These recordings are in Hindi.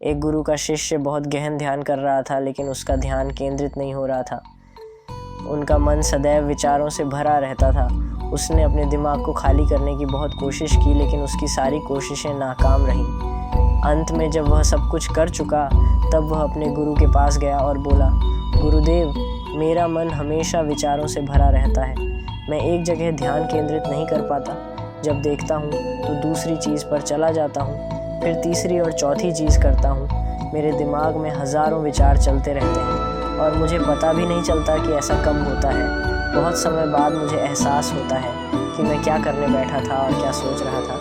एक गुरु का शिष्य बहुत गहन ध्यान कर रहा था, लेकिन उसका ध्यान केंद्रित नहीं हो रहा था। उनका मन सदैव विचारों से भरा रहता था। उसने अपने दिमाग को खाली करने की बहुत कोशिश की, लेकिन उसकी सारी कोशिशें नाकाम रहीं। अंत में जब वह सब कुछ कर चुका, तब वह अपने गुरु के पास गया और बोला, गुरुदेव, मेरा मन हमेशा विचारों से भरा रहता है। मैं एक जगह ध्यान केंद्रित नहीं कर पाता। जब देखता हूँ तो दूसरी चीज़ पर चला जाता हूँ, फिर तीसरी और चौथी चीज़ करता हूँ। मेरे दिमाग में हज़ारों विचार चलते रहते हैं और मुझे पता भी नहीं चलता कि ऐसा कब होता है। बहुत समय बाद मुझे एहसास होता है कि मैं क्या करने बैठा था और क्या सोच रहा था।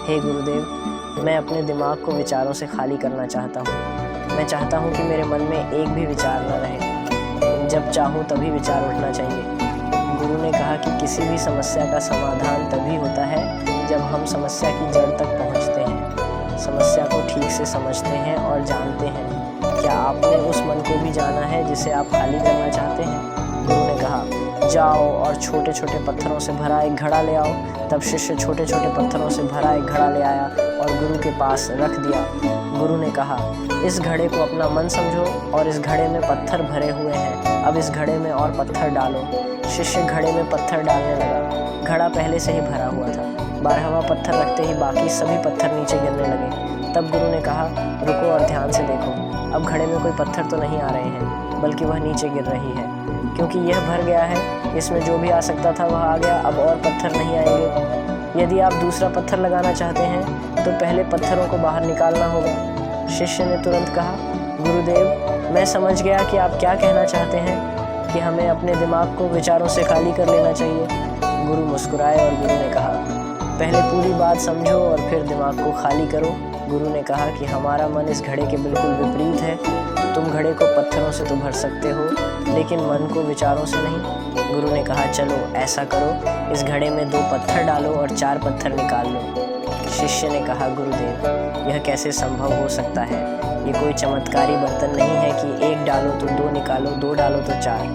हे गुरुदेव, मैं अपने दिमाग को विचारों से खाली करना चाहता हूँ। मैं चाहता हूँ कि मेरे मन में एक भी विचार न रहे। जब चाहूँ तभी विचार उठना चाहिए। गुरु ने कहा कि किसी भी समस्या का समाधान तभी होता है जब हम समस्या की जड़ तक पहुँचते हैं, समस्या को ठीक से समझते हैं और जानते हैं। क्या आपने उस मन को भी जाना है जिसे आप खाली करना चाहते हैं? गुरु ने कहा, जाओ और छोटे छोटे पत्थरों से भरा एक घड़ा ले आओ। तब शिष्य छोटे छोटे पत्थरों से भरा एक घड़ा ले आया और गुरु के पास रख दिया। गुरु ने कहा, इस घड़े को अपना मन समझो और इस घड़े में पत्थर भरे हुए हैं। अब इस घड़े में और पत्थर डालो। शिष्य घड़े में पत्थर डालने लगा। घड़ा पहले से ही भरा हुआ था। 12वां पत्थर रखते ही बाकी सभी पत्थर नीचे गिरने लगे। तब गुरु ने कहा, रुको और ध्यान से देखो। अब घड़े में कोई पत्थर तो नहीं आ रहे हैं, बल्कि वह नीचे गिर रही है, क्योंकि यह भर गया है। इसमें जो भी आ सकता था वह आ गया। अब और पत्थर नहीं आएंगे। यदि आप दूसरा पत्थर लगाना चाहते हैं तो पहले पत्थरों को बाहर निकालना होगा। शिष्य ने तुरंत कहा, गुरुदेव, मैं समझ गया कि आप क्या कहना चाहते हैं कि हमें अपने दिमाग को विचारों से खाली कर लेना चाहिए। गुरु मुस्कुराए और गुरु ने कहा, पहले पूरी बात समझो और फिर दिमाग को खाली करो। गुरु ने कहा कि हमारा मन इस घड़े के बिल्कुल विपरीत है। तुम घड़े को पत्थरों से तो भर सकते हो, लेकिन मन को विचारों से नहीं। गुरु ने कहा, चलो ऐसा करो, इस घड़े में 2 पत्थर डालो और 4 पत्थर निकाल लो। शिष्य ने कहा, गुरुदेव, यह कैसे संभव हो सकता है? ये कोई चमत्कारी बर्तन नहीं है कि 1 डालो तो 2 निकालो, 2 डालो तो 4।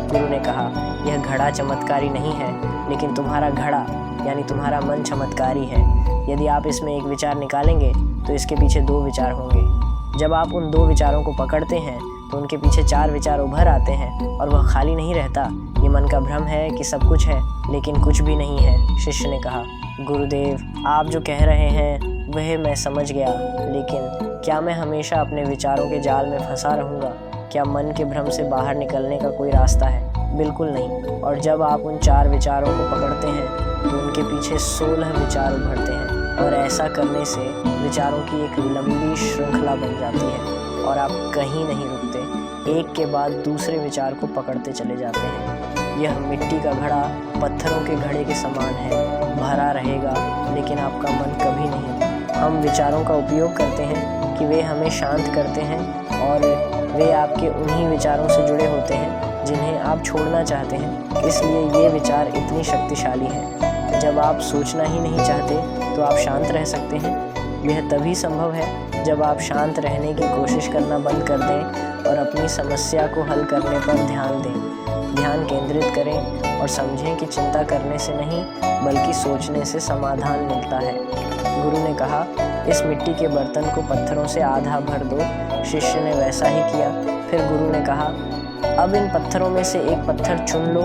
गुरु ने कहा, यह घड़ा चमत्कारी नहीं है, लेकिन तुम्हारा घड़ा यानी तुम्हारा मन चमत्कारी है। यदि आप इसमें एक विचार निकालेंगे तो इसके पीछे 2 विचार होंगे। जब आप उन 2 विचारों को पकड़ते हैं तो उनके पीछे 4 विचार उभर आते हैं और वह खाली नहीं रहता। ये मन का भ्रम है कि सब कुछ है, लेकिन कुछ भी नहीं है। शिष्य ने कहा, गुरुदेव, आप जो कह रहे हैं वह मैं समझ गया, लेकिन क्या मैं हमेशा अपने विचारों के जाल में फंसा रहूँगा? क्या मन के भ्रम से बाहर निकलने का कोई रास्ता है? बिल्कुल नहीं। और जब आप उन 4 विचारों को पकड़ते हैं तो उनके पीछे 16 विचार उभरते हैं, और ऐसा करने से विचारों की एक लंबी श्रृंखला बन जाती है और आप कहीं नहीं रुकते। एक के बाद दूसरे विचार को पकड़ते चले जाते हैं। यह मिट्टी का घड़ा पत्थरों के घड़े के समान है, भरा रहेगा, लेकिन आपका मन कभी नहीं। हम विचारों का उपयोग करते हैं कि वे हमें शांत करते हैं, और वे आपके उन्हीं विचारों से जुड़े होते हैं जिन्हें आप छोड़ना चाहते हैं। इसलिए ये विचार इतनी शक्तिशाली हैं। जब आप सोचना ही नहीं चाहते तो आप शांत रह सकते हैं। यह तभी संभव है जब आप शांत रहने की कोशिश करना बंद कर दें और अपनी समस्या को हल करने पर ध्यान दें। ध्यान केंद्रित करें और समझें कि चिंता करने से नहीं, बल्कि सोचने से समाधान मिलता है। गुरु ने कहा, इस मिट्टी के बर्तन को पत्थरों से आधा भर दो। शिष्य ने वैसा ही किया। फिर गुरु ने कहा, अब इन पत्थरों में से एक पत्थर चुन लो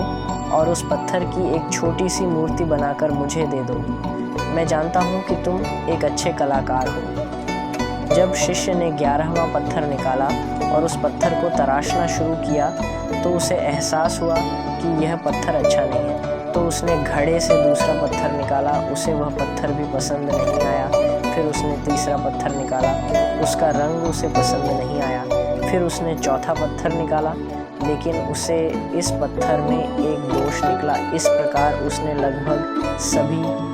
और उस पत्थर की एक छोटी सी मूर्ति बनाकर मुझे दे दो। मैं जानता हूँ कि तुम एक अच्छे कलाकार हो। जब शिष्य ने 11वां पत्थर निकाला और उस पत्थर को तराशना शुरू किया तो उसे एहसास हुआ कि यह पत्थर अच्छा नहीं है। तो उसने घड़े से दूसरा पत्थर निकाला। उसे वह पत्थर भी पसंद नहीं आया। फिर उसने तीसरा पत्थर निकाला। उसका रंग उसे पसंद नहीं आया। फिर उसने चौथा पत्थर निकाला, लेकिन उसे इस पत्थर में एक दोष निकला। इस प्रकार उसने लगभग सभी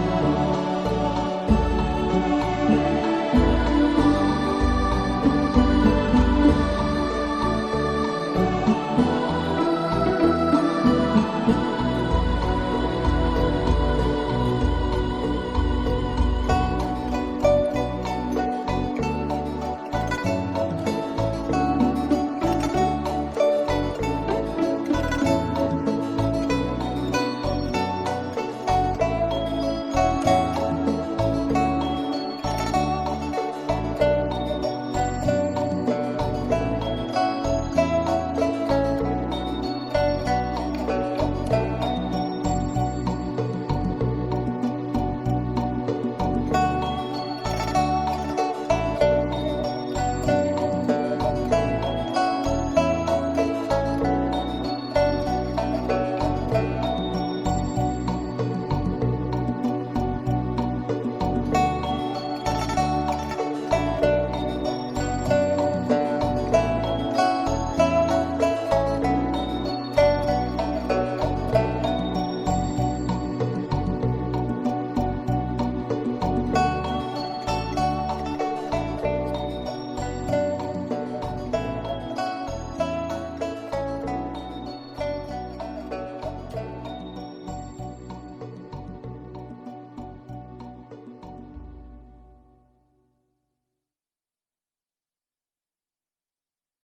है।